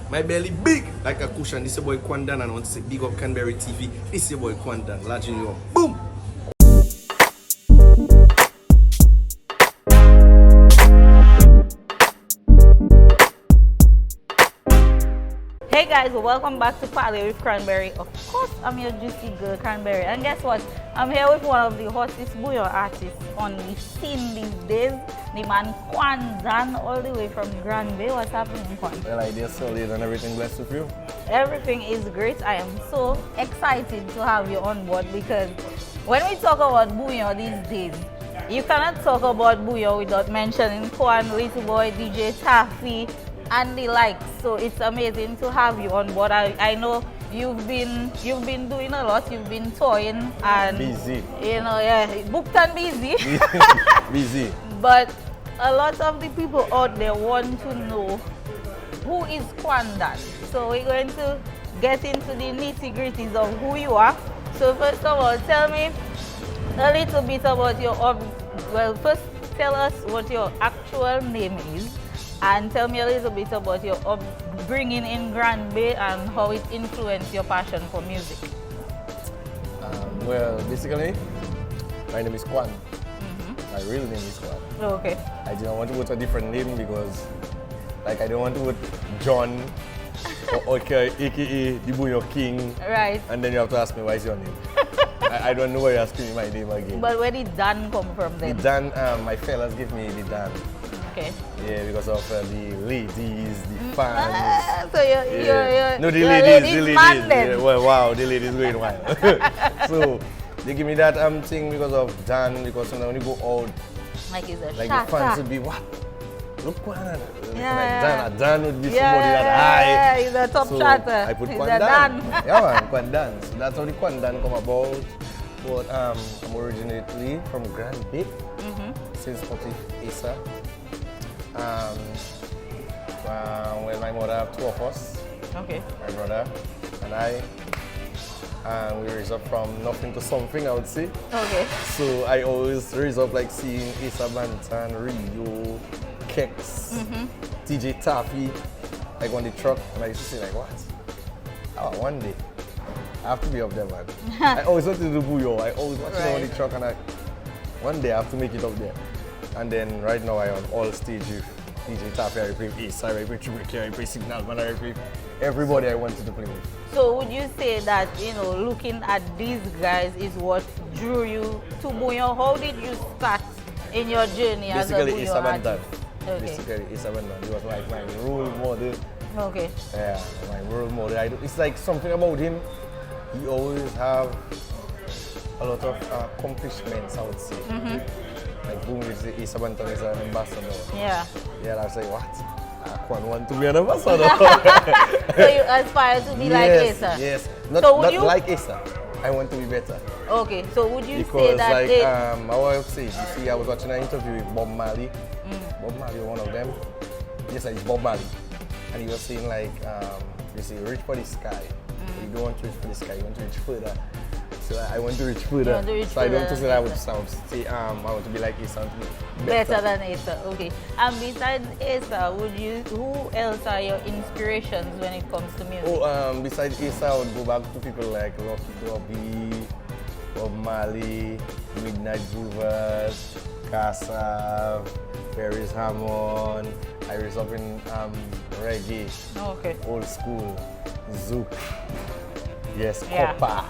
My belly big like a cushion. This is your boy Quan Dan, and I want to say big up Cranberry TV. This is your boy Quan Dan, larging you up. Boom! Hey guys, welcome back to Parlé with Cranberry. Of course, I'm your juicy girl, Cranberry. And guess what? I'm here with one of the hottest Bouyon artists on the scene these days. The man Quan Dan, all the way from Cranberry. What's happening, Quan? Well, I did solid and everything blessed with you. Everything is great. I am so excited to have you on board because when we talk about Bouyon these days, you cannot talk about Bouyon without mentioning Kwuan, Litle Boy, DJ Taffy, and the likes. So it's amazing to have you on board. I know you've been doing a lot. You've been touring and busy. You know, yeah, booked and busy. Busy. But a lot of the people out there want to know who is Quan Dan. So we're going to get into the nitty-gritties of who you are. So first of all, tell me a little bit about your well, first tell us what your actual name is, and tell me a little bit about your upbringing in Grand Bay and how it influenced your passion for music. Well, basically, my name is Kwuan. My real name is Kwuan. Okay. I didn't want to go to a different name because, like, I don't want to go John or aka the Bouyon King. Right. And then you have to ask me, why is your name? I don't know why you're asking me my name again. But where did Dan come from then? The Dan, my fellas give me the Dan. Okay. Yeah, because of the ladies, the fans. So you're no, the you're ladies. Man then. Yeah, well, wow, the ladies going wild. So they give me that thing because of Dan, because when you go out, like he's a like shatter. the fans would be, what? Look, Quan. Yeah. Like Dan would be somebody that high. Yeah, he's a top shatter. I put He's Quan a Dan. Dan. Yeah, man, Quan Dan. So that's how the Quan Dan come about. But I'm originally from Grand Bay, since Sportive Asa. Well, my mother have two of us. Okay. My brother and I. And we raised up from nothing to something, I would say. Okay. So I always raise up like seeing Asa Bantan, Rio, Kex, DJ Taffy, like on the truck, and I used to say like, what? Oh, one day, I have to be up there, man. I always wanted to do Bouyon. I always watch it on the truck, and one day I have to make it up there. And then right now I'm on all stage with DJ Taffy, I play with Asa, I play Triple K, I play Signal, man, I play everybody I wanted to play with. So would you say that, you know, looking at these guys is what drew you to Bouyon? How did you start in your journey as a Bouyon artist? Okay. Basically, Asa Bantan. He was like my role model. Okay. Yeah, my role model. It's like something about him. He always have a lot of accomplishments, I would say. Like boom, Asa Bantan is an ambassador. Yeah. Yeah, I was like, what? Kwuan want to be an ambassador. So you aspire to be like Asa? Yes. Not like Asa. I want to be better. Okay. So would you Because say that like, I would say, you see, I was watching an interview with Bob Marley. Bob Marley, one of them. Yes, it's Bob Marley. And he was saying like, you see, reach for the sky. You don't want to reach for the sky, you want to reach further. So I want to reach further. So I don't want to say I would say I want to be like Asa. Better than Asa, okay. And besides Asa, who else are your inspirations when it comes to music? Oh, besides Asa, I would go back to people like Rocky Dobby, Bob Marley, Midnight Groovers, Kassav, Paris Hammond. I raised up in reggae, okay. Old school, Zouk, yes, Yeah. Copper.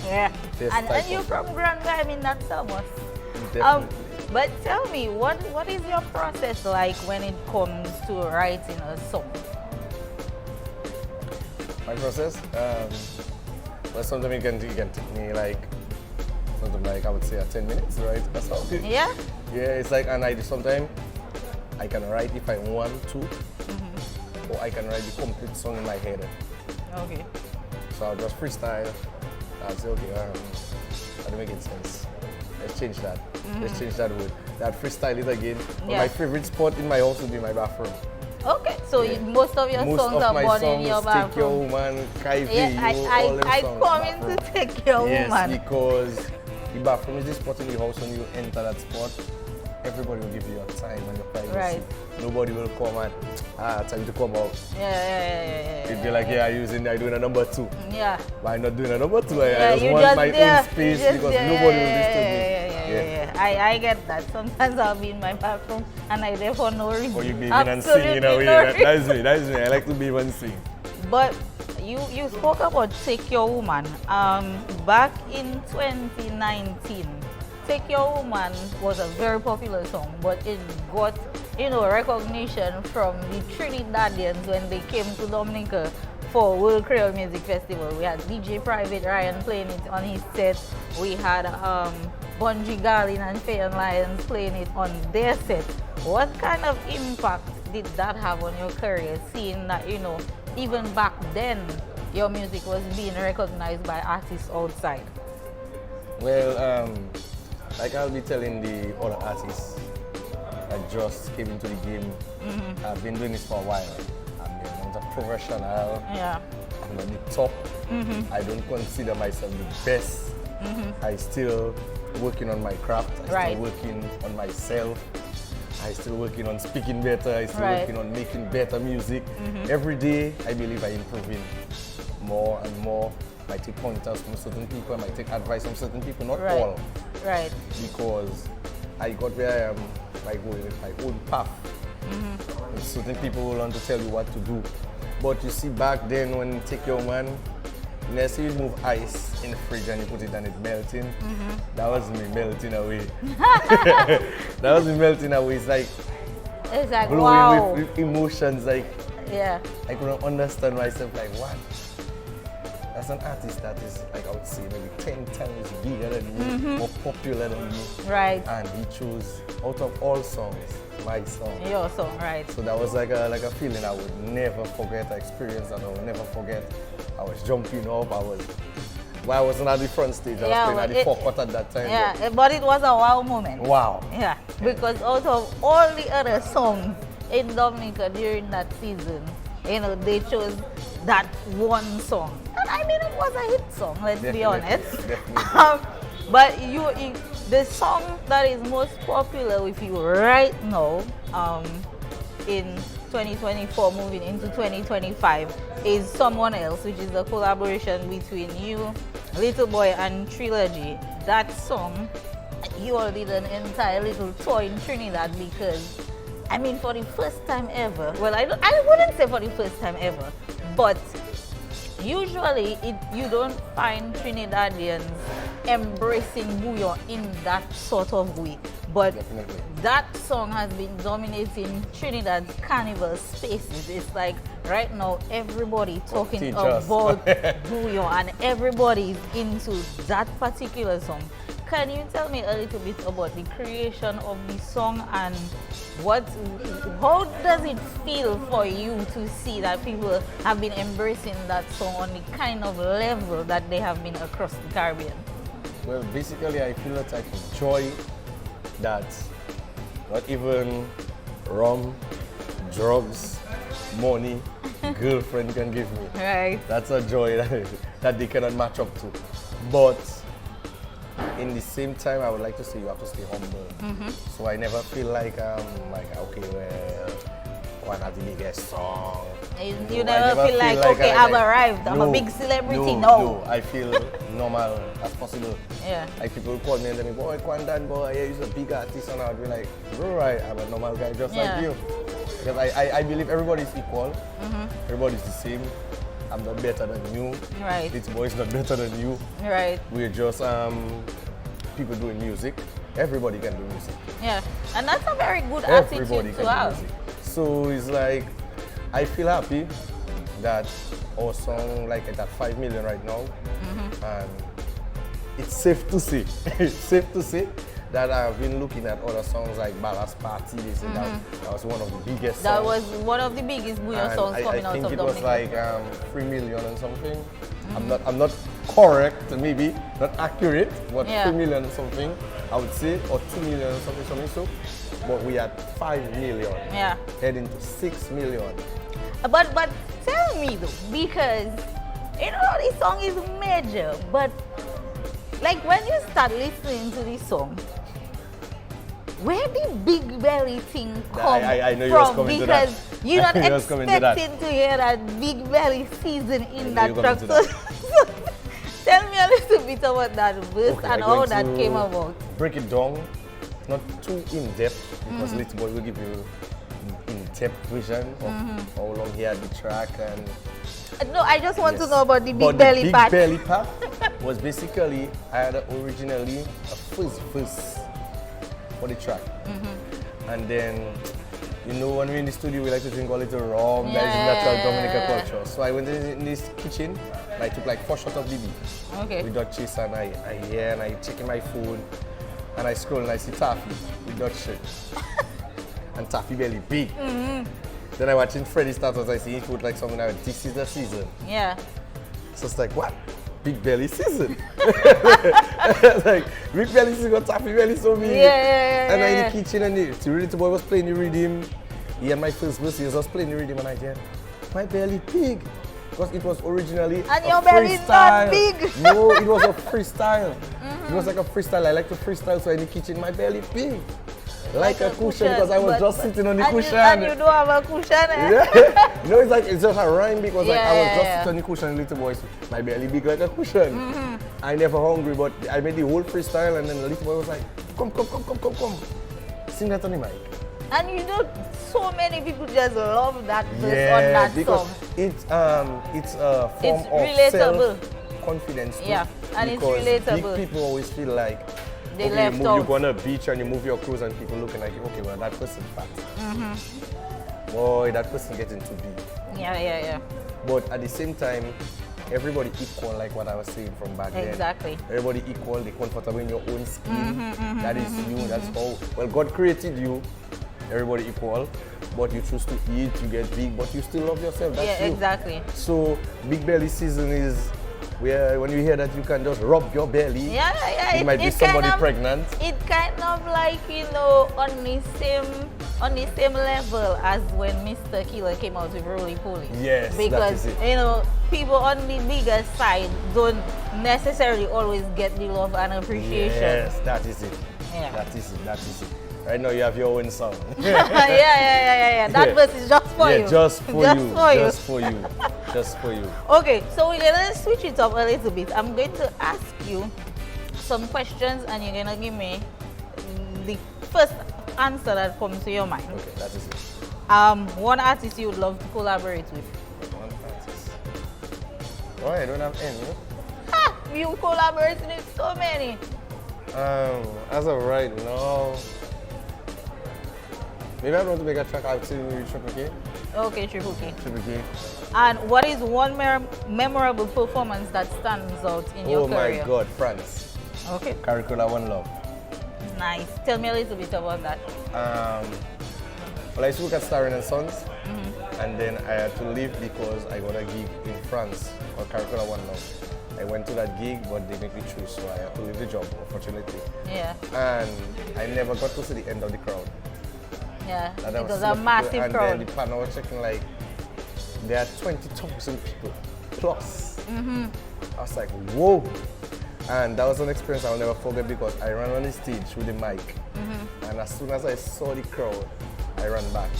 Yeah, This and type you're of from Grand Bay, I mean, that's so much. Definitely. But tell me, what is your process like when it comes to writing a song? My process? Well, sometimes it can take me like, something like I would say 10 minutes, right? That's all. Yeah? Yeah, it's like, and sometimes I can write if I want to, or I can write the complete song in my head. Okay. So I'll just freestyle. I'll say, okay, that doesn't make sense. Let's change that. Let's change that word. That freestyle it again. But Yeah. my favorite spot in my house would be my bathroom. Okay, so most of your songs are born in your bathroom. Take Your Woman, Kaivi, Yeah, all them I songs come in to Take Your Yes, Woman. because the bathroom is the spot in the house when you enter that spot. Everybody will give you your time and your privacy. Right. Nobody will come and time to come out. Yeah. feel like, yeah, I'm doing a number 2. Yeah. But I'm not doing a number 2. I just you want just my there. own space You just because there. nobody will disturb me. Yeah. I get that. Sometimes I'll be in my bathroom and I there for no reason. Or you be even and sing in a way. That's me. I like to be even sing. But you spoke about Take Your Woman. Back in 2019, Take Your Woman was a very popular song, but it got recognition from the Trinidadians when they came to Dominica for World Creole Music Festival. We had DJ Private Ryan playing it on his set. We had Bungie Garlin and Faye and Lyons playing it on their set. What kind of impact did that have on your career, seeing that, even back then, your music was being recognized by artists outside? Well, like I'll be telling the other artists that just came into the game, I've been doing this for a while. I'm a professional. Yeah. I'm at the top. I don't consider myself the best. I still working on my craft. I still working on myself. I still working on speaking better. I still working on making better music. Every day, I believe I'm improving more and more. I might take pointers from certain people. I might take advice from certain people. Not all. Right. Because I got where I am by going with my own path. And certain people will want to tell you what to do. But you see, back then when you take your man, let's say you move ice in the fridge and you put it and it's melting. That was me melting away. That was me melting away. It's like blowing wow. with emotions. Like, yeah. I couldn't understand myself. Like, what? That's an artist that is, like, I would say maybe 10 times bigger than me, more popular than me. Right. And he chose, out of all songs, my song. Your song, right. So that was like a feeling I would never forget, an experience that I would never forget. I was jumping up, I wasn't at the front stage, I was playing at the forecourt at that time. Yeah, but it was a wow moment. Wow. Yeah, because out of all the other songs in Dominica during that season, they chose that one song. And I mean, it was a hit song, let's be honest. But the song that is most popular with you right now, in 2024 moving into 2025, is Someone Else, which is a collaboration between you, Litle Boy and Trilla-G. That song, you all did an entire little tour in Trinidad because, I mean, for the first time ever, well, I wouldn't say for the first time ever, but usually you don't find Trinidadians embracing Bouyon in that sort of way. But that song has been dominating Trinidad's carnival spaces. It's like right now everybody talking about Bouyon and everybody is into that particular song. Can you tell me a little bit about the creation of the song and how does it feel for you to see that people have been embracing that song on the kind of level that they have been across the Caribbean? Well, basically I feel a type of joy that not even rum, drugs, money, girlfriend can give me. Right. That's a joy that they cannot match up to. But in the same time, I would like to say you have to stay humble. So I never feel like okay, well, Kwuan has the biggest song. You never feel like okay, I've arrived. I'm a big celebrity. No, I feel normal as possible. Yeah. Like people call me and tell me, boy, Quan Dan, boy, yeah, you're a big artist, and I'd be like, bro, I'm a normal guy just like you. Because I believe everybody's equal. Everybody's the same. I'm not better than you. Right. This boy is not better than you. Right. We're just people doing music. Everybody can do music. Yeah, and that's a very good attitude to have. So it's like, I feel happy that our song like at 5 million right now. And it's safe to say, that I've been looking at other songs like Ballast Party. They said that was one of the biggest songs. That was one of the biggest Bouyon songs coming out of Dominica. I think it was like 3 million and something. I'm not correct, maybe not accurate, but 3 million something, I would say, or 2 million something so. But we had 5 million, heading to 6 million. But tell me though, because this song is major, but like when you start listening to this song, where did big belly thing come I know you was from? coming to that. Because you're not I knew you was coming to that. expecting to hear that big belly season in I that knew you track. were coming to So, tell me a little bit about that verse Okay, and I'm how going that to came about. Break it down, not too in depth, because Mm-hmm. Litle Boy will give you in-depth vision of Mm-hmm. how long he had the track and. No, I just want to Yes. know about the But big belly the big part. belly part was basically, I had originally a first verse for the track. Mm-hmm. And then, you know, when we're in the studio, we like to drink a little rum. That is Yeah. natural Dominica culture. So I went in this kitchen, and I took like 4 shots of BB. Okay. With Dutch cheese, and I hear, and I checking my phone, and I scroll, and I see Taffy with Dutch shit. And Taffy belly big. Mm-hmm. Then I watching Freddy status, I see he put like something like, this is the season. Yeah. So it's like, what? Big belly season. It's like, big belly season got Taffy belly so big. Yeah. And I in the kitchen and the Litle Boy was playing the rhythm. He had my first verse, he was just playing the rhythm and I said, my belly big. Because it was originally And a your belly is not freestyle. big. No, it was a freestyle. It was like a freestyle. I like to freestyle, so in the kitchen, my belly big. Like a cushion, because I was just sitting on the cushion. And you don't have a cushion, eh? Yeah. No, it's like, it's just a rhyme because like I was Yeah, just yeah. sitting on the cushion, Litle Boy, so my belly big like a cushion. I never hungry, but I made the whole freestyle and then the Litle Boy was like, come. Sing that on the mic. And you know, so many people just love that verse Yeah, on that because song. it's a form It's of relatable. self-confidence too. Yeah, and it's because relatable. Big people always feel like They okay, left you out. go on a beach and you move your clothes and people looking like, okay, well that person fat. Boy, that person getting too big. Yeah. But at the same time, everybody equal, like what I was saying from back then. Exactly. Everybody equal, they're comfortable in your own skin. That is you, that's how, well, God created you, everybody equal, but you choose to eat, you get big, but you still love yourself, that's Yeah, you. exactly. So, big belly season is where when you hear that you can just rub your belly, Yeah. it might be somebody kind of, pregnant. It kind of like, you know, on the same level as when Mr. Killer came out with Roly Poly. Yes, that because is it. you know, people on the bigger side don't necessarily always get the love and appreciation. Yes, that is it. Yeah. That is it. Right now you have your own song. yeah. That Yeah. verse is just for you. Just for Just you. for you. Just for you. Just for you. Okay, so we're gonna switch it up a little bit. I'm going to ask you some questions and you're gonna give me the first answer that comes to your mind. Okay, that is it. One artist you would love to collaborate with. One artist. Oh, I don't have any. Ha! You collaborate with so many. As of right now, maybe I want to make a track out to Triple K. Okay, Triple K. Triple K. And what is one memorable performance that stands out in your Oh career? my God, France. Okay, Curricula One Love. nice. Tell me a little bit about that. Well, I used to work at Starring and Sons, and then I had to leave because I got a gig in France for Curricula One Love. I went to that gig, but they make me choose, so I had to leave the job, unfortunately. Yeah, And I never got to see the end of the crowd. yeah. And It was was so a people, massive and crowd. then the panel was checking like, there are 20,000 people plus. I was like, whoa. And that was an experience I'll never forget because I ran on the stage with the mic. And as soon as I saw the crowd, I ran back.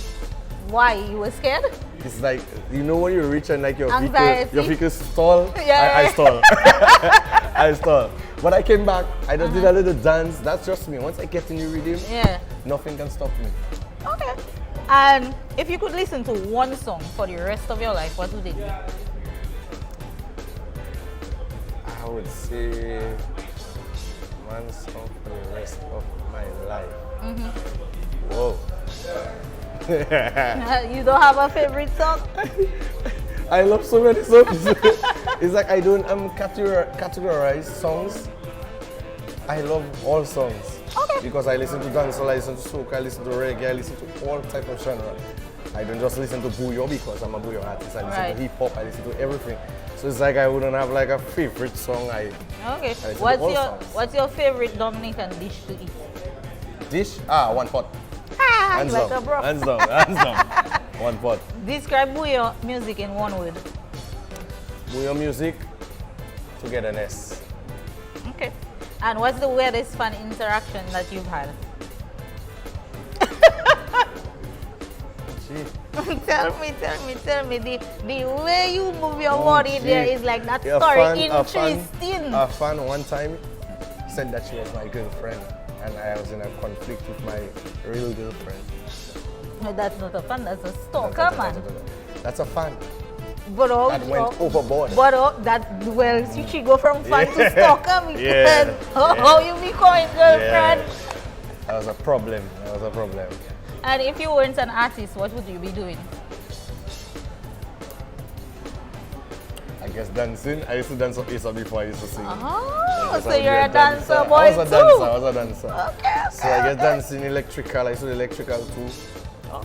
Why? You were scared? It's like, you know when you reach and like your Anxiety. vehicle stall? Yeah. I stall. I stall. But I came back, I just did a little dance. That's just me. Once I get in the rhythm, Yeah. nothing can stop me. Okay. And if you could listen to one song for the rest of your life, what would it be? I would say one song for the rest of my life. Whoa. You don't have a favorite song? I love so many songs. It's like I don't categorize songs. I love all songs. Okay. Because I listen to dancehall, I listen to soca, I listen to reggae, I listen to all type of genre. I don't just listen to Bouyon because I'm a Bouyon artist. I listen Right. to hip hop, I listen to everything. So it's like I wouldn't have like a favorite song. Okay. listen to all songs. What's your favorite Dominican dish to eat? Dish? One pot. Ah, Hands like a down. bro. Hands down. Hands down. One pot. Describe Bouyon music in one word. Bouyon music, togetherness. Okay. And what's the weirdest fun interaction that you've had? Gee. tell me. The way you move your body there is like that Yeah, story interesting. A fan one time said that she was my girlfriend, and I was in a conflict with my real girlfriend. No, that's not a fan, that's a stalker, man. That's a fan. But that went overboard. But she go from fan to stalker because how you becoming girlfriend? Yeah. That was a problem. And if you weren't an artist, what would you be doing? I guess dancing. I used to dance with Issa before I used to sing. Oh, so you're a dancer boy I was a dancer. Okay. So I guess dancing electrical. I used to do electrical too.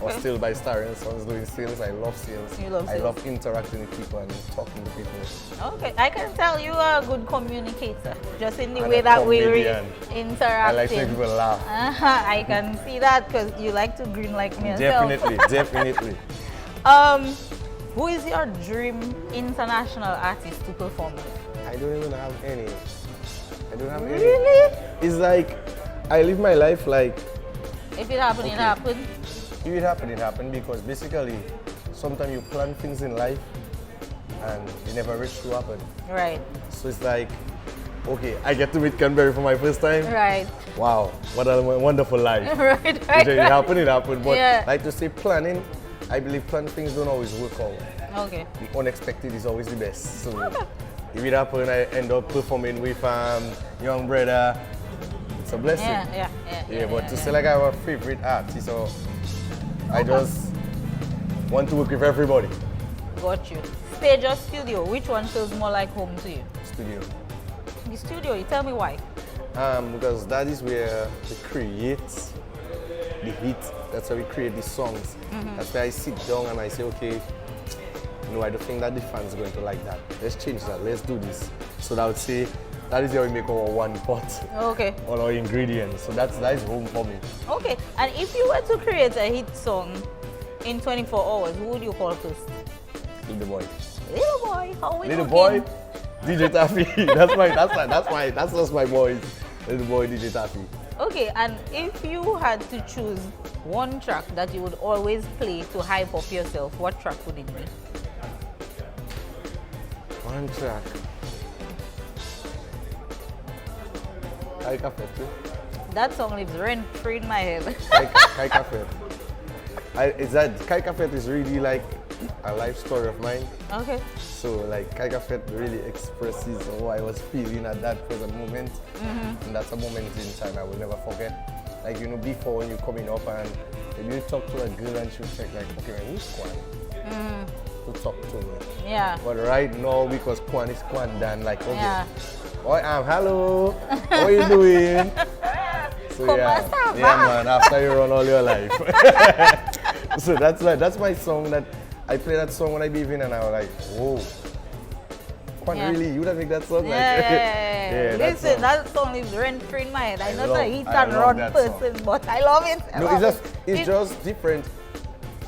Or still by starring songs, doing sales. I love sales. You love sales. I love interacting with people and talking to people. Okay, I can tell you are a good communicator, just in the way that we interact. I like to make people laugh. I can see that because you like to grin like me yourself. Definitely. Who is your dream international artist to perform with? I don't even have any. Really? It's like, I live my life like... If it happened, it happened. If it happened, it happened, because basically, sometimes you plan things in life and it never reach to happen. Right. So it's like, okay, I get to meet Cranberry for my first time. Right. Wow, what a wonderful life. right. It happened. But like to say planning, I believe planned things don't always work out. Okay. The unexpected is always the best. So if it happens, I end up performing with young brother. It's a blessing. But to say like I have a favorite artist, so I just want to work with everybody. Got you. Stage or studio, which one feels more like home to you? Studio. The studio, you tell me why. Because that is where we create the hit. That's where we create the songs. That's where I sit down and I say, okay, no, I don't think that the fans are going to like that. Let's change that. Let's do this. So that would say that is how we make our one pot. Okay. All our ingredients. So that is home for me. Okay. And if you were to create a hit song in 24 hours, who would you call first? Litle Boy. Litle Boy? How we Litle looking? Boy, DJ Taffy. that's just my boys. Litle Boy, DJ Taffy. Okay, and if you had to choose one track that you would always play to hype up yourself, what track would it be? One track. Kai Cafe too. That song lives rent-free in my head. Kai Cafe. Kai Cafe is really like a life story of mine. Okay. So like Kai Cafe really expresses how I was feeling at that present moment. And that's a moment in time I will never forget. Like, you know, before when you're coming up and maybe you talk to a girl and she'll check like, okay, man, who's Kwuan? To talk to me. Yeah. But right now, because Kwuan is Quan Dan, like, okay. Yeah. Hello. How are you doing? So yeah, man, after you run all your life. So that's my song. That I play that song when I be in and I was like, whoa. Kwuan, really? You would make that song? Yeah. Listen, that song is rent-free in my head. I'm not a hit and run person, but I love it. It's just different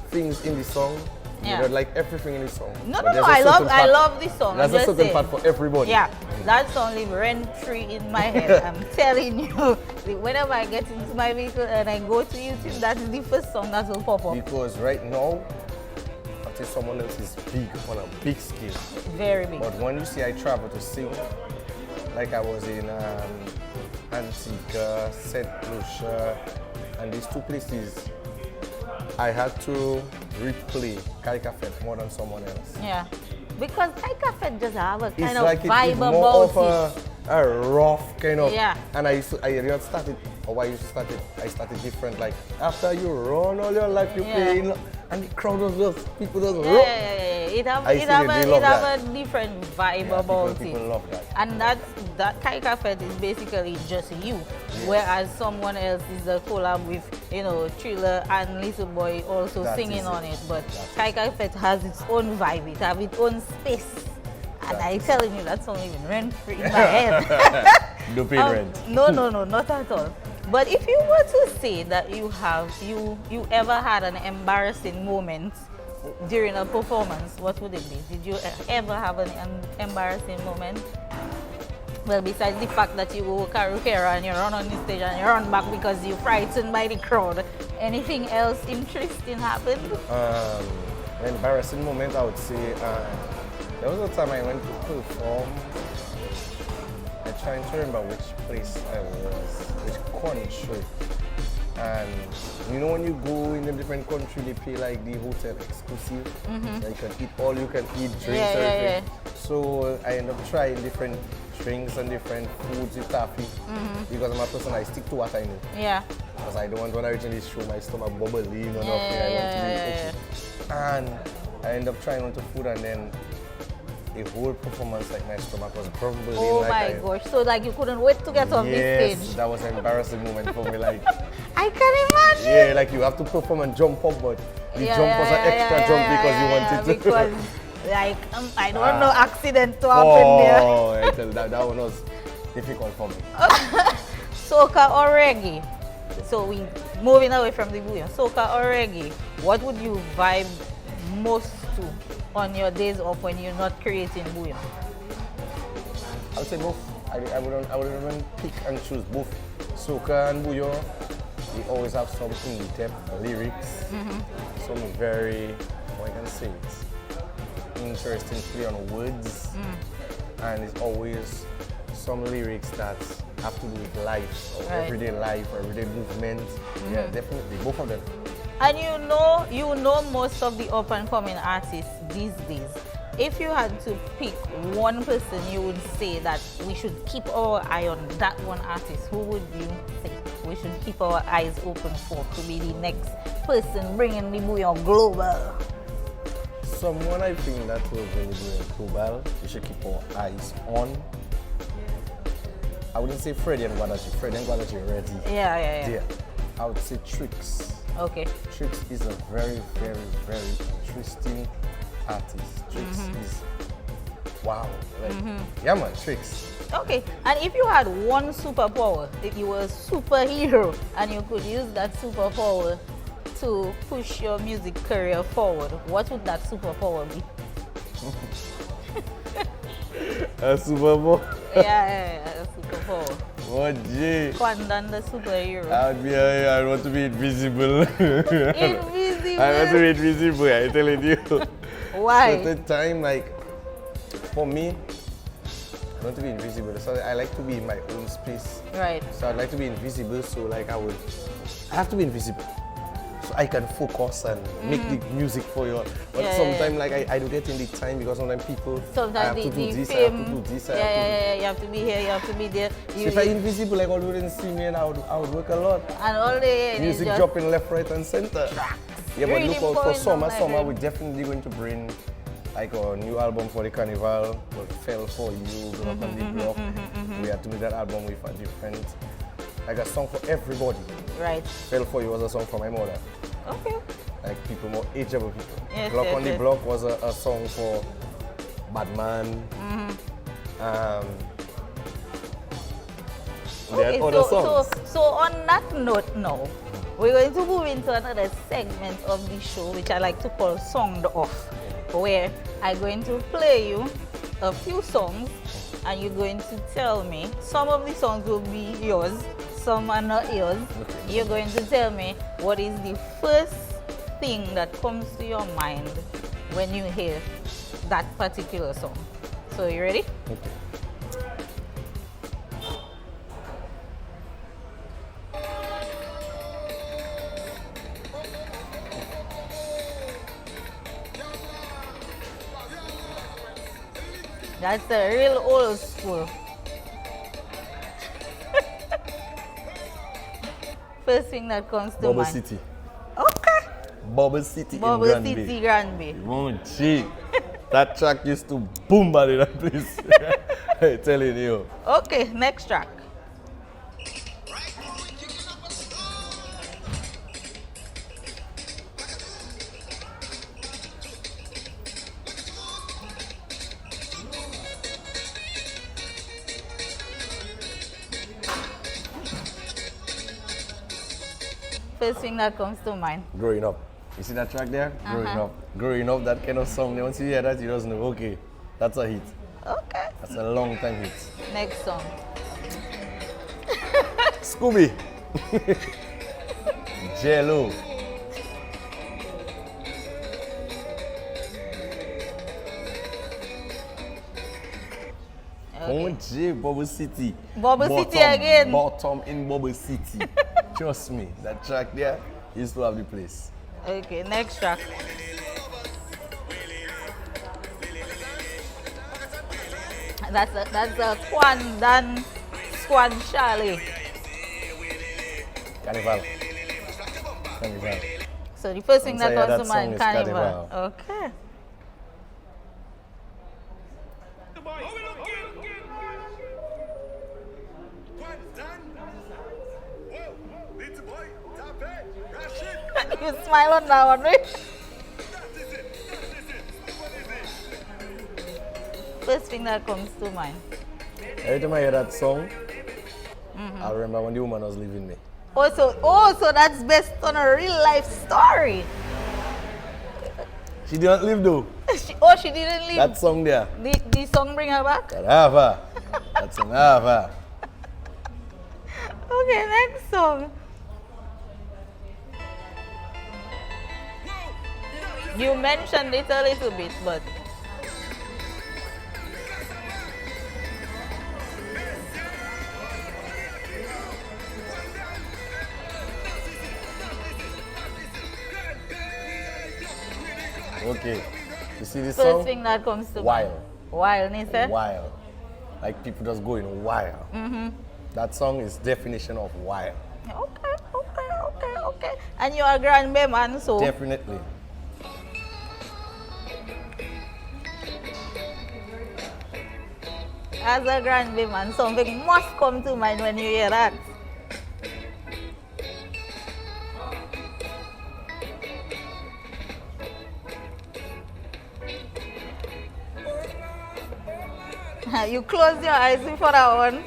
things in the song. You know, like everything in the song. No, I love this song. There's a certain part for everybody. Yeah, that song lives rent-free in my head. I'm telling you. Whenever I get into my vehicle and I go to YouTube, that is the first song that will pop up. Because right now, I think someone else is big on a big scale. Very big. But when you see I travel to sing, like I was in Antigua, St. Lucia, and these two places, I had to replay Kai Cafe more than someone else. Yeah, because Kai Cafe just have a kind of vibe about more of a rough kind of. Yeah. And I started different. Like after you run all your life, you play, and the crowd was just people just rock. It have a different vibe about it. People love that. And that Kai Cafe is basically just you, whereas someone else is a collab with, you know, Trilla and Litle Boy also singing on it. But Kai Cafe has its own vibe, it has its own space. And I'm telling you, that's only even rent-free in my head. No pay rent. No, not at all. But if you were to say that you ever had an embarrassing moment during a performance, what would it be? Did you ever have an embarrassing moment? Well, besides the fact that you go karaoke and you run on the stage and you run back because you're frightened by the crowd, Anything else interesting happened? An embarrassing moment, I would say. There was a time I went to perform. I'm trying to remember which place I was, which country. And you know when you go in a different country, they pay like the hotel exclusive. So you can eat all you can eat, drinks, everything. So I end up trying different drinks and different foods with taffy. Because I'm a person, I stick to what I know. Yeah. Because I don't want when I originally show my stomach bubbling or nothing. I want to be okay. And I end up trying onto food, and then the whole performance, like my stomach was bubbling. Oh like my gosh! So like you couldn't wait to get off the stage. Yes, that was an embarrassing moment for me. Like I can imagine. yeah, like you have to perform and jump up, but the jump was an extra jump because you wanted to. Because like I don't want no accident to happen there. Oh, I tell you, that one was difficult for me. Soca or reggae? So we moving away from the Bouyon. Soca or reggae? What would you vibe most to on your days off when you're not creating Bouyon? I would say both. I wouldn't even pick and choose both. Soca and Bouyon, they always have some in-depth lyrics, some very, how I can say it, interesting play on words, and it's always some lyrics that have to do with life, or everyday life, or everyday movement. Yeah, definitely, both of them. And you know most of the up and coming artists these days. If you had to pick one person, you would say that we should keep our eye on that one artist. Who would you say we should keep our eyes open for to be the next person bringing the Bouyon global? Someone I think that will bring the Bouyon global, we should keep our eyes on. I wouldn't say Freddie and Guadachi. Freddie and Guadachi already. Yeah. I would say Tricks. Okay. Tricks is a very, very, very interesting artist. Tricks is wow. Like, yeah man, Tricks. Okay. And if you had one superpower, if you were a superhero and you could use that superpower to push your music career forward, what would that superpower be? A superpower? Yeah, a superpower. Oh gee. Quan Dan the superhero. I want to be invisible. Invisible. I want to be invisible, I'm telling you. Why? At the time, like, for me, I want to be invisible. So I like to be in my own space. Right. So I'd like to be invisible, so like I have to be invisible. So I can focus and make the music for you. But sometimes like I don't get in the time because sometimes people Sometimes I have to do this, I have to do this, you have to be here, you have to be there. So if I'm invisible, like all wouldn't see me, and I would work a lot. And all the Music dropping left, right, and center. Yeah, but really look out for summer. like Summer, that. we're definitely going to bring like a new album for the carnival called Fell For You, Grow Up on the Block. We had to make that album with a different, like a song for everybody. Right. Fell For You was a song for my mother. Okay. Like people, more ageable people. Yes, Block yes, on the yes. Block was a song for Badman. There are other songs. So on that note now, we're going to move into another segment of the show, which I like to call Songed Off, where I'm going to play you a few songs, and you're going to tell me, some of the songs will be yours, some are not yours. Okay. You're going to tell me what is the first thing that comes to your mind when you hear that particular song. So you ready? Okay. That's the real old school. First thing that comes to Bubble mind. City. Okay. Bubble City Bubble in Granby. City, Granby. Oh, gee. That track used to boom by that place. I'm telling you. Okay, next track. First thing that comes to mind. Growing Up. You see that track there? Growing Up. Growing Up, that kind of song. Once you hear that, you just know, okay, that's a hit. Okay. That's a long time hit. Next song. Jello. Okay. J, Bubble City. Bubble City again. Bottom in Bubble City. Trust me, that track there used to have the place. Okay, next track. That's a Quan Dan Squad Charlie. Carnival. Carnival. So the first thing Once I that hear comes that to mind, song is Carnival. Carnival. Okay. You smile on that one, right? First thing that comes to mind. Every time I hear that song, I remember when the woman was leaving me. So that's based on a real life story. She didn't leave though. She didn't leave. That song there. The song bring her back? That have her. That song have her. Okay, next song. You mentioned it a little bit, but Okay. You see this first song? thing that comes to Wild. mind. Wild, Nisa? Wild. Like people just going wild. That song is definition of wild. Okay. And you're a grand man, so Definitely. as a grand man, something must come to mind when you hear that. You close your eyes before that one.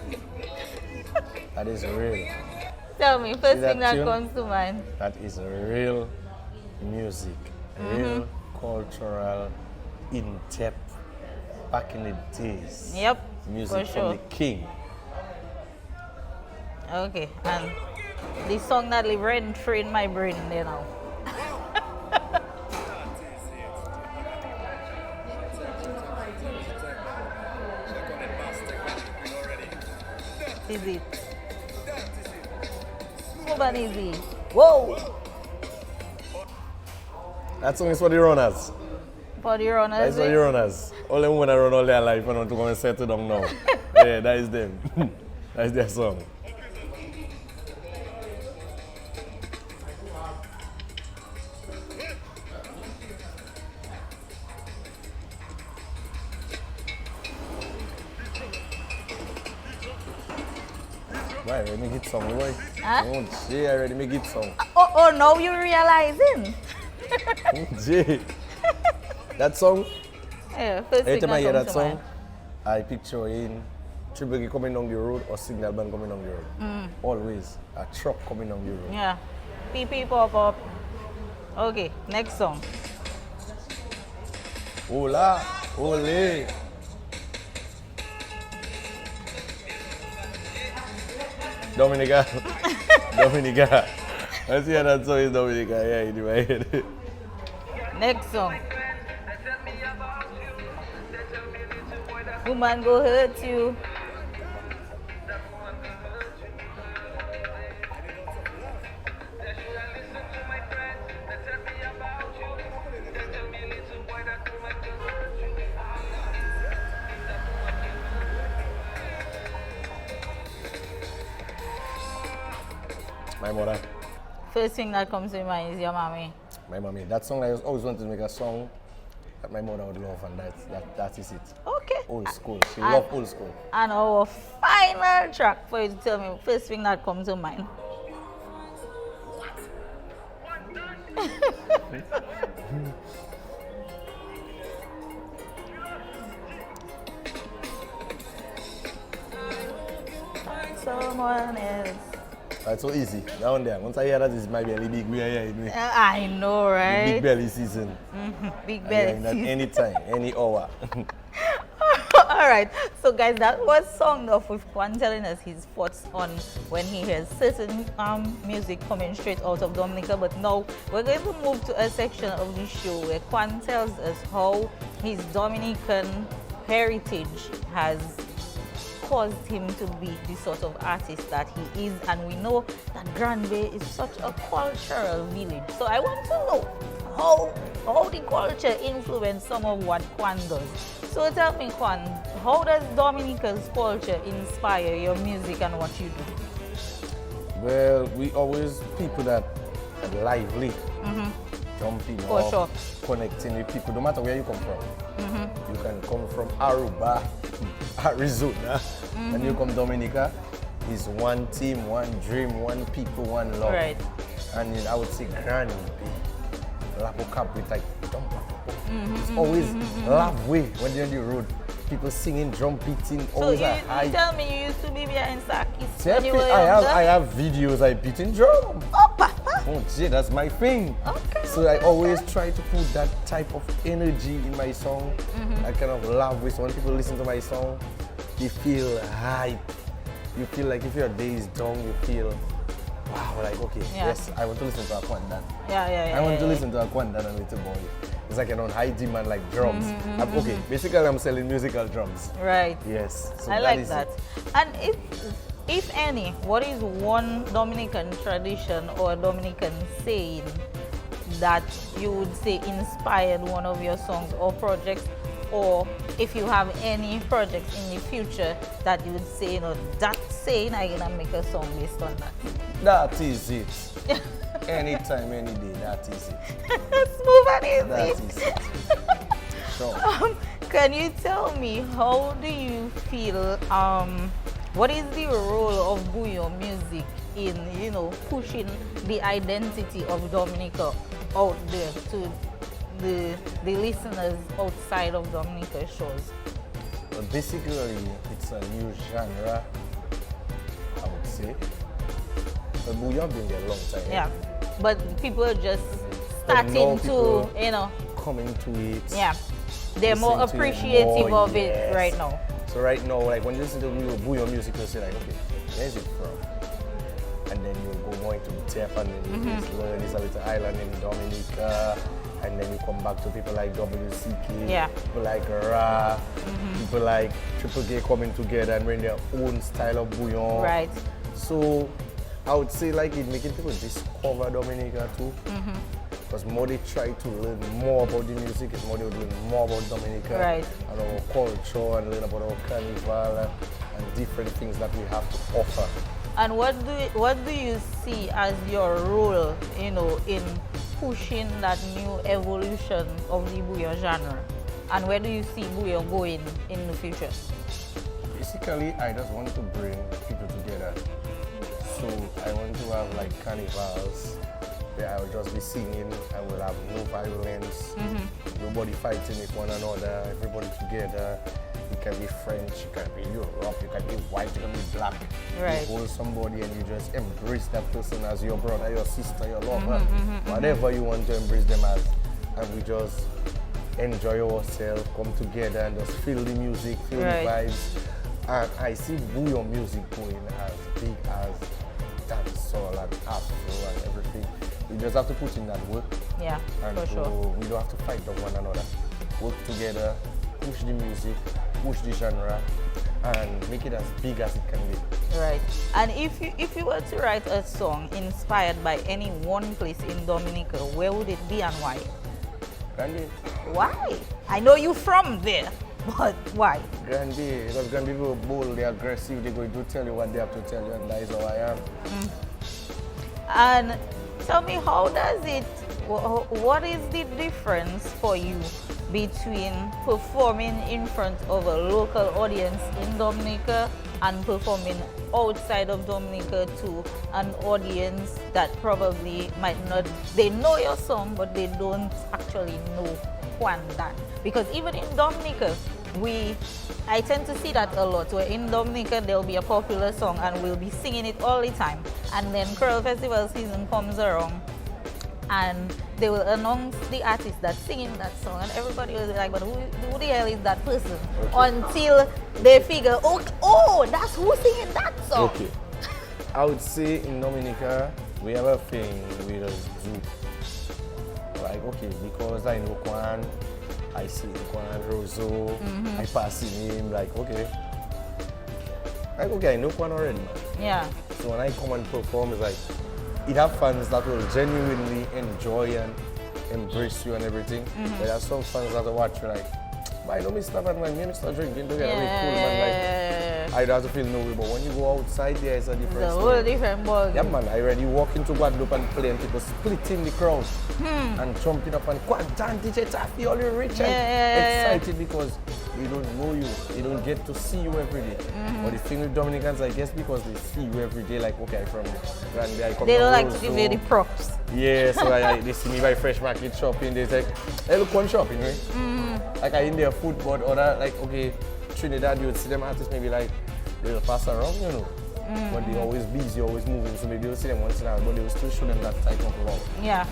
That is real. Tell me, first that thing that tune? comes to mind. That is real music. Real cultural, in-depth, back in the days. Yep, Music for from sure. the king. Okay, and the song that live rent free in my brain, you know. Is it? Smooth and easy. Whoa! That song is for the runners. For the runners. That's for the runners. All them women run all their life and want to come and settle down now. Yeah, that is them. That's their song. Why already make it song, boy? Huh? Oh, Jay already make it song. Oh, now you realizing? Oh, Jay. That song, Yeah, first every thing time I hear comes that to song, mind. I picture in Triple coming down the road or Signal Band coming down the road. Always a truck coming down the road. Yeah. PP pop up. Okay, next song. Hola, ole. Dominica. Dominica. Let's hear that song is Dominica. Yeah, in my head. Next song. Woman go hurt you. My mother. First thing that comes to mind is your mommy. My mommy. That song I always wanted to make a song that my mother would love, and that is it. Okay. Old school. She loved old school. And our final track for you to tell me first thing that comes to mind. Someone else. That's so easy. Down there. Once I hear that, it's my belly big. We are here in I know, right? big belly season. Big I belly hear that season. anytime, any hour. All All right. So, guys, that was song off with Quan telling us his thoughts on when he hears certain music coming straight out of Dominica. But now we're going to move to a section of the show where Quan tells us how his Dominican heritage has caused him to be the sort of artist that he is, and we know that Cranberry is such a cultural village. So I want to know how the culture influenced some of what Quan does. So tell me, Quan, how does Dominica's culture inspire your music and what you do? Well, we always people that are lively, jumping For up, sure. connecting with people, no matter where you come from. You can come from Aruba, Arizona, and you come Dominica. It's one team, one dream, one people, one love. Right. And I would say Granny, Lapo Cap with like jump. It's always love way when you're on the road. People singing, drum beating, So always you a high. tell me you used to be behind Sakis Yeah, when you were I younger? have videos I beating drum. Oh, Papa. Oh, gee, that's my thing. Okay, So I okay, always try to put that type of energy in my song. I kind of love with when people listen to my song, you feel hype. You feel like if your day is down, you feel, wow, like, okay, Yeah. yes, I want to listen to a Quan Dan. Yeah. I want to yeah. listen to a Quan Dan and Litle Boy. It's like on high demand, like drums. Okay, basically I'm selling musical drums. Right. Yes. So I like is that. it. And if any, what is one Dominican tradition or Dominican saying that you would say inspired one of your songs or projects, or if you have any projects in the future that you would say, you know, that saying I'm gonna make a song based on that. That is it. Anytime, any day, that is it. Smooth and easy. That is it. Sure. Can you tell me how do you feel? What is the role of Bouyon music in, you know, pushing the identity of Dominica out there to the listeners outside of Dominica shows? But basically, it's a new genre, I would say. But Bouyon been there a long time. Yeah, but people are just But now starting to, people you know, coming to it. yeah, they're more listening to it appreciative more, of it yes. right now. So right now, like when you listen to Bouyon music, you'll say like, okay, where's it from? And then you go more into the tap, and then you just learn it's a little island in Dominica, and then you come back to people like WCK, Yeah. people like Ra, people like Triple K coming together and bring their own style of Bouyon. Right. So I would say like it making people discover Dominica too. Because more they try to learn more about the music, it's more they would learn more about Dominica Right. and our culture and learn about our carnival and different things that we have to offer. And what do you see as your role, you know, in pushing that new evolution of the Bouyon genre? And where do you see Bouyon going in the future? Basically, I just want to bring people together. So I want to have like carnivals where I will just be singing and we'll have no violence, nobody fighting with one another, everybody together. You can be French, you can be Europe, you can be white, you can be black. Right. You hold somebody and you just embrace that person as your brother, your sister, your lover, whatever you want to embrace them as. And we just enjoy ourselves, come together and just feel the music, feel Right. the vibes. And I see Bouyon music going as big as dancehall and afro and everything. We just have to put in that work. Yeah, And for so sure. we don't have to fight with one another. Work together, push the music, push the genre, and make it as big as it can be. Right. And if you were to write a song inspired by any one place in Dominica, where would it be and why? Grande, Why? I know you from there, but why? Grande, because Grande people are bold, they're aggressive, they're going to tell you what they have to tell you, and that is how I am. And tell me, how does it, what is the difference for you between performing in front of a local audience in Dominica and performing outside of Dominica to an audience that probably might not, they know your song, but they don't actually know Quan Dan? Because even in Dominica, I tend to see that a lot, where in Dominica there'll be a popular song and we'll be singing it all the time, and then Curl Festival season comes around, and they will announce the artist that's singing that song, and everybody will be like, but who the hell is that person? Until they figure, oh, that's who's singing that song. Okay. I would say in Dominica, we have a thing we just do. Like, okay, because I know Kwuan, I see Kwuan Rosso, I pass the name, like, okay. Like, okay, I know Kwuan already, man. Yeah. So when I come and perform, it's like, it have fans that will genuinely enjoy and embrace you and everything. But there are some fans that will watch you like, but I know me stop and man, me start drinking together, we cool, man. Like, I don't have to feel no way, but when you go outside there, it's a different It's a story. whole different ball. Yeah, man, I already walk into Guadeloupe and play and people splitting the crowd and jumping up and Quan Dan, DJ Taffy, all you rich and excited because they don't know you, they don't get to see you every day. But the thing with Dominicans, I guess because they see you every day, like, okay, from Cranberry, I come They from don't like Rosso. to give you the props. Yeah, so they see me by Fresh Market shopping, they say, hey, look, one shopping, right? Like, I in their food, but other, like, okay, Trinidad, you would see them artists maybe like, they'll pass around, you know. But they're always busy, always moving, so maybe you'll see them once in a while, but they will still show them that type of love. Yeah.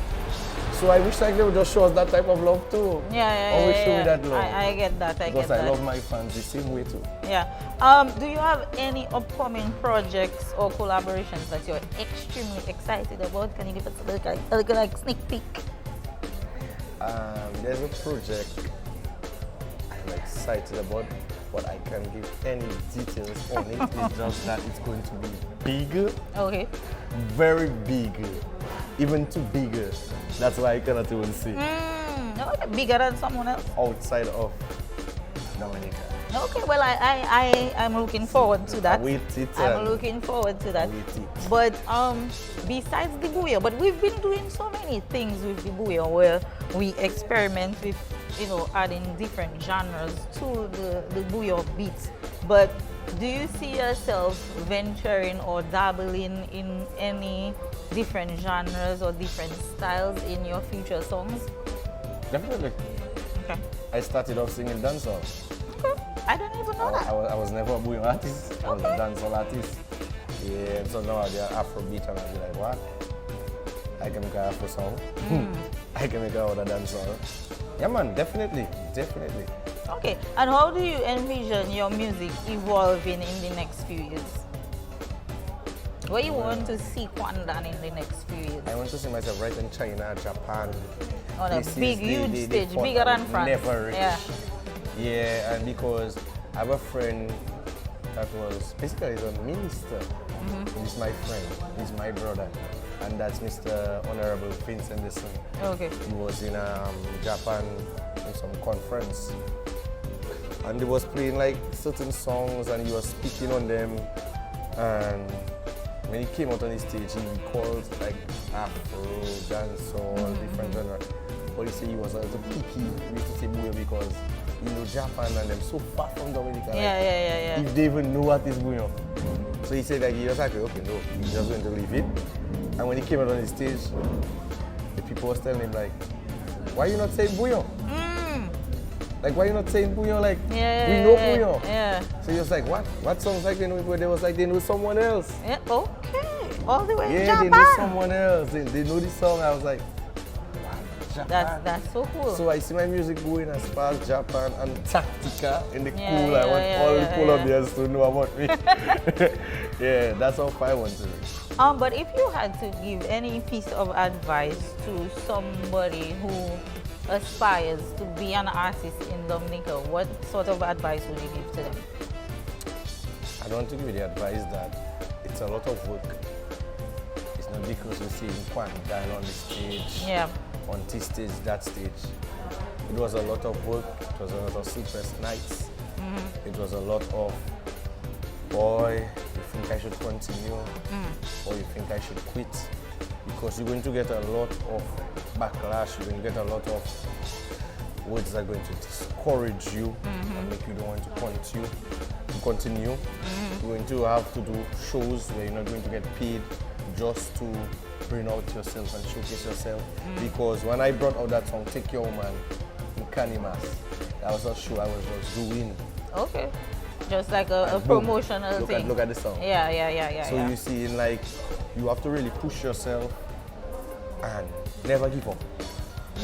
So I wish like they would just show us that type of love too. Always show me that love. I get that, because I love my fans the same way too. Yeah. Do you have any upcoming projects or collaborations that you're extremely excited about? Can you give us a little like sneak peek? There's a project I'm excited about, but I can't give any details on it. It's just that it's going to be big. Okay. Very big. Even too big. That's why I cannot even say. Okay, bigger than someone else. Outside of Dominica. Okay, well I'm looking forward to that. Wait it. I'm looking forward to that. Wait it. But besides the Bouyon, but we've been doing so many things with the Bouyon where we experiment with, you know, adding different genres to the Bouyon beats. But do you see yourself venturing or dabbling in any different genres or different styles in your future songs? Definitely. Okay. I started off singing dancehall. Okay. I don't even know that. I was never a Bouyon artist. I was a dancehall artist. Yeah, so now they're Afrobeat and I'll be like, what? I can make an Afro song. I can make another dancehall. Yeah, man, definitely. Okay, and how do you envision your music evolving in the next few years? Where you want to see Quan Dan in the next few years? I want to see myself right in China, Japan. On a big, huge stage, bigger than France. Never reach. Yeah, and because I have a friend that was basically he's a minister. He's my friend, he's my brother. And that's Mr. Honorable Vincent Anderson. Okay. He was in Japan in some conference. And he was playing like certain songs and he was speaking on them. And when he came out on the stage, he called like Afro, dancehall, different genre. But he said he was a little picky, we used to say Bouyon because you know Japan and them so far from Dominica. Yeah. If they even know what is Bouyon. So he said like he was like, okay, no, he's just going to leave it. And when he came out on the stage, the people was telling him like, why you not saying Bouyon? Like, why you not saying Bouyon? Like, we know Bouyon. Yeah. So he was like, what? What songs like they know? They was like, they know someone else. Yeah, okay. All the way in Yeah, Japan. they know someone else. They know the song. I was like, what? Japan? That's so cool. So I see my music going as far as Japan and Tactica in the Yeah, cool. yeah, I want yeah, all yeah, the Colombians to know about me. Yeah, that's how far I want to reach. But if you had to give any piece of advice to somebody who aspires to be an artist in Dominica, what sort of advice would you give to them? I don't want to give you the advice that it's a lot of work. It's not because you see Quan Dan on the stage, on this stage, that stage. It was a lot of work, it was a lot of sleepless nights. It was a lot of, boy, you think I should continue, or you think I should quit. Because you're going to get a lot of backlash, you're going to get a lot of words that are going to discourage you and make you don't want to continue. You're going to have to do shows where you're not going to get paid just to bring out yourself and showcase yourself. Because when I brought out that song, Take Your Woman, in Canimas, that was a show I was just doing. Okay. Just like a promotional thing. Look at the song. Yeah. So you see, like, you have to really push yourself and never give up.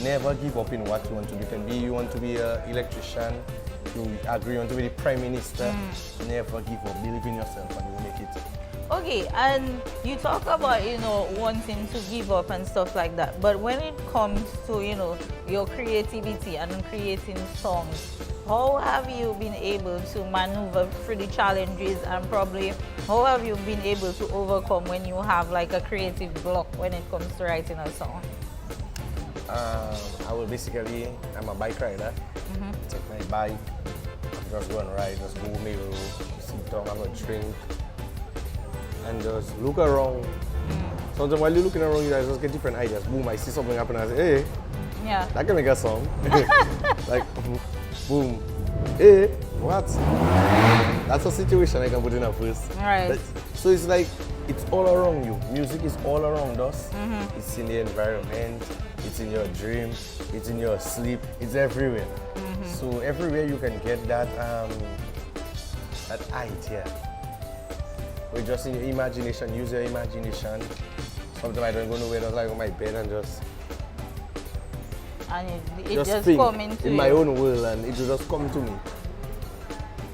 Never give up in what you want to be. You want to be an electrician, you agree you want to be the prime minister. Never give up. Believe in yourself and you will make it. Okay, and you talk about, wanting to give up and stuff like that. But when it comes to, your creativity and creating songs, how have you been able to maneuver through the challenges, and probably how have you been able to overcome when you have like a creative block when it comes to writing a song? I'm a bike rider. Take my bike, just go and ride, just go middle, sit down, have a drink, and just look around. Sometimes while you're looking around, you guys just get different ideas. Boom, I see something happen, and I say, hey, Yeah. that can make a song. Like, boom, hey, what? That's a situation I can put in a verse. Right. So it's like, it's all around you. Music is all around us. It's in the environment, it's in your dream, it's in your sleep, it's everywhere. So everywhere you can get that idea. We're just in your imagination, use your imagination. Sometimes I don't go nowhere, just like on my bed and just it just think coming to in you. my own world, and it will just come to me.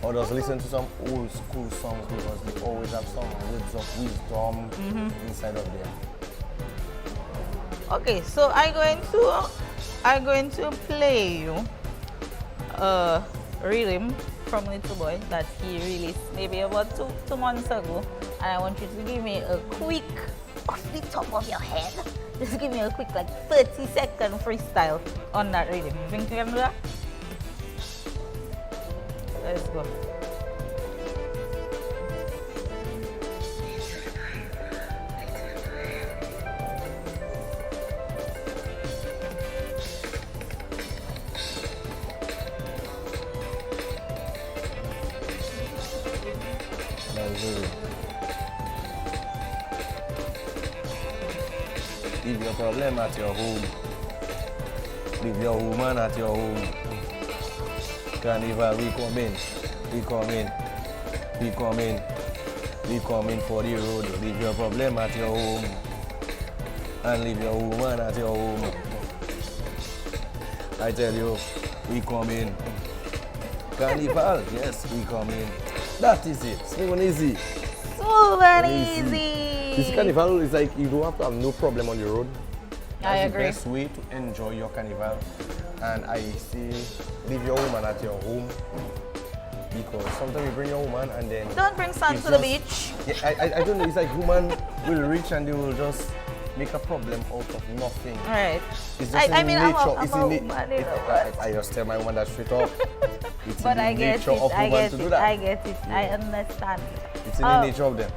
Or just listen to some old school songs, because they always have some words of wisdom inside of them. Okay, so I'm going to play you a rhythm from Litle Boy that he released maybe about two months ago, and I want you to give me a quick, off the top of your head, just give me a quick like 30-second freestyle on that rhythm. You think you can do that? Let's go. Leave your problem at your home. Leave your woman at your home. Carnival, we coming. We coming. We coming. We coming for the road. Leave your problem at your home. And leave your woman at your home. I tell you, we coming. Carnival, yes, we coming. That is it. Smooth and easy. Smooth and easy. This carnival is like you don't have to have no problem on the road. I That's agree. the best way to enjoy your carnival. And I say, leave your woman at your home, because sometimes you bring your woman and then Don't bring sand it's to the just- beach. Yeah, I don't know. It's like woman will reach and they will just make a problem out of nothing. Right. It's just I in mean, nature. I'm It's a in woman, you know what? I just tell my woman that straight up. It's But in the I get nature it, of I woman get to do it, that. I get it, I understand. It's in the nature of them.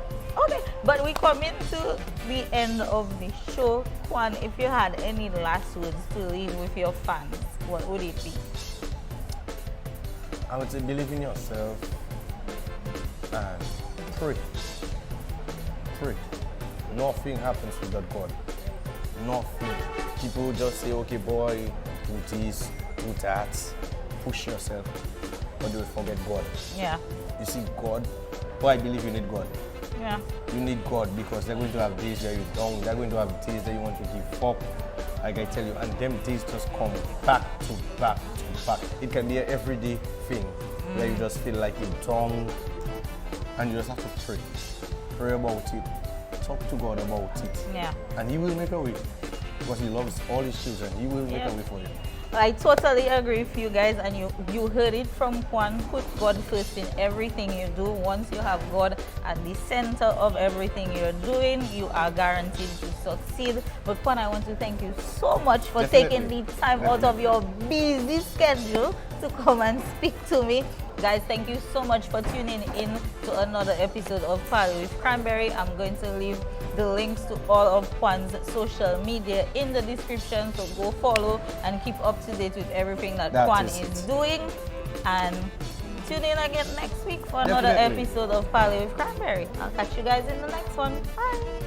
Okay, but we coming to the end of the show. Kwuan, if you had any last words to leave with your fans, what would it be? I would say believe in yourself and pray. Pray. Nothing happens without God. Nothing. People just say, okay, boy, do this, do that. Push yourself. But they will forget God. Yeah. You see, God, boy, I believe you need God. Yeah. You need God, because they're going to have days that you're down. They're going to have days that you want to give up. Like I tell you, and them days just come back to back to back. It can be an everyday thing where you just feel like you're down, and you just have to pray. Pray about it. Talk to God about it. Yeah. And He will make a way, because He loves all His children. He will make a way for you. I totally agree with you guys, and you heard it from Kwuan. Put God first in everything you do. Once you have God at the center of everything you're doing, you are guaranteed to succeed. But Kwuan, I want to thank you so much for taking the time out of your busy schedule to come and speak to me. Guys, thank you so much for tuning in to another episode of Parlé with Cranberry. I'm going to leave the links to all of Kwuan's social media in the description, so go follow and keep up to date with everything that Kwuan is doing. And tune in again next week for another episode of Parlé with Cranberry. I'll catch you guys in the next one. Bye.